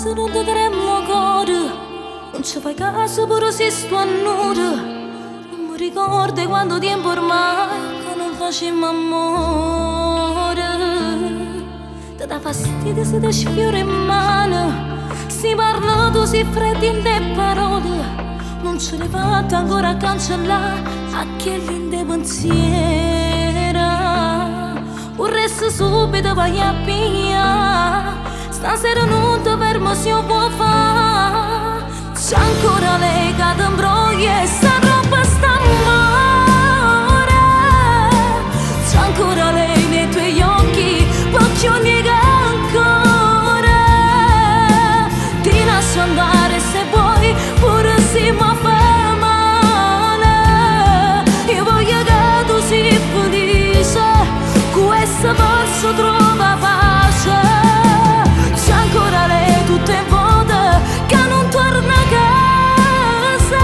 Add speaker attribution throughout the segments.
Speaker 1: se non ti tremmo cuore, non ci fai caso pure se sto a nudo. Non mi ricordi quando tempo ormai che non facemmo amore. Ti dà fastidio se ti sfiora in mano, si parla tu si freddi in te parole. Non ce l'hai fatta ancora a cancellare a che linde pensiera. Un resto subito vai a via, stasera non ti fermo se io può fare. C'è ancora lei che ti imbroglia e sta roba sta amore. C'è ancora lei nei tuoi occhi, perché ogni che ancora ti lascio andare se vuoi, pure se mi fa male. Io voglio che tu sia felice, questo verso trova pace. C'è ancora lei tutte in volte che non torna a casa.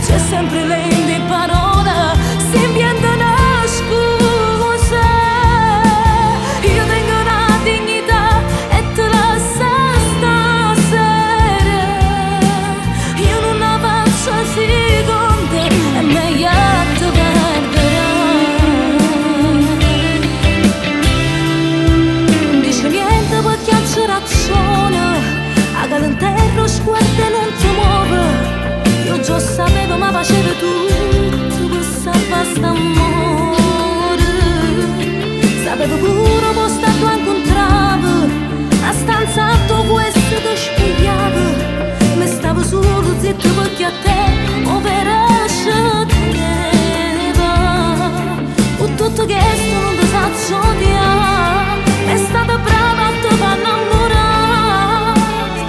Speaker 1: C'è sempre lei in parole, si inventa una scusa. Io tengo una dignità e te la sa stasera. Io non la faccio seconda, è meglio te perdere. Non dice niente perché c'è ragione, a galanterro sguardo e non ti muove. Io già sapevo ma facevo tutto per salvare st'amore. Sapevo pure posto a tu incontravo, a stanza a tu questo ti spiegavo. Me stavo solo zitto perché a te ovvero ci teneva. Ho tutto chiesto non ti saggio odiare, è stata brava a te fa innamorare.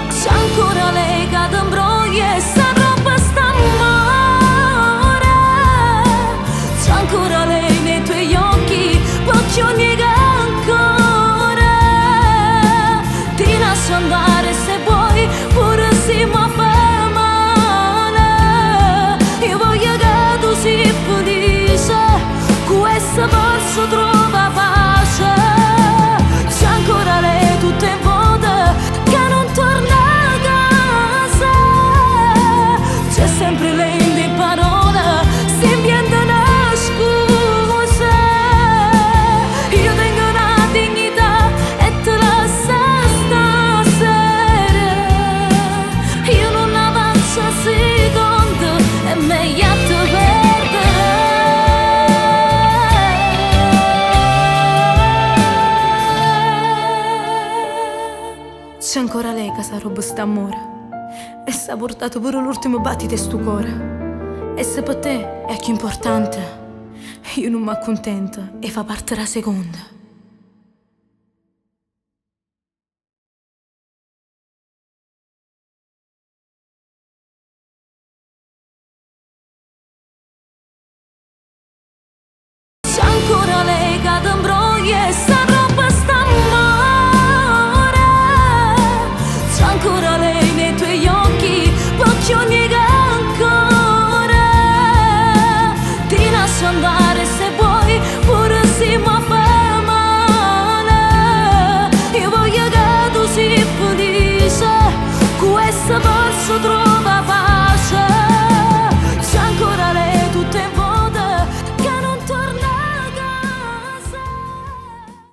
Speaker 1: C'è ancora lei che ti imbroglia e sta roba sta amore. C'è ancora lei nei tuoi occhi, perché ogni che ancora ti lascio andare se vuoi, pure se mi fa male. Io voglio che tu sia felice, questo verso trova pace. C'è ancora lei tutte in volte che non torna a casa. C'è sempre lei in parole, si inventa una scusa. Io tengo una dignità e te la sa stasera. Io non la faccio seconda, è meglio te perdere. C'è ancora lei che sa roba sta amore, e sa portato pure l'ultimo battito sto cuore. E se per te è più importante, io non mi accontento e fa parte la seconda. C'è ancora lei che ti imbroglia e sta roba sta amore. C'è ancora lei nei tuoi occhi, perché ogni che ancora ti lascio andare se vuoi, pure se mi fa male. Io voglio che tu sia felice, questo verso trova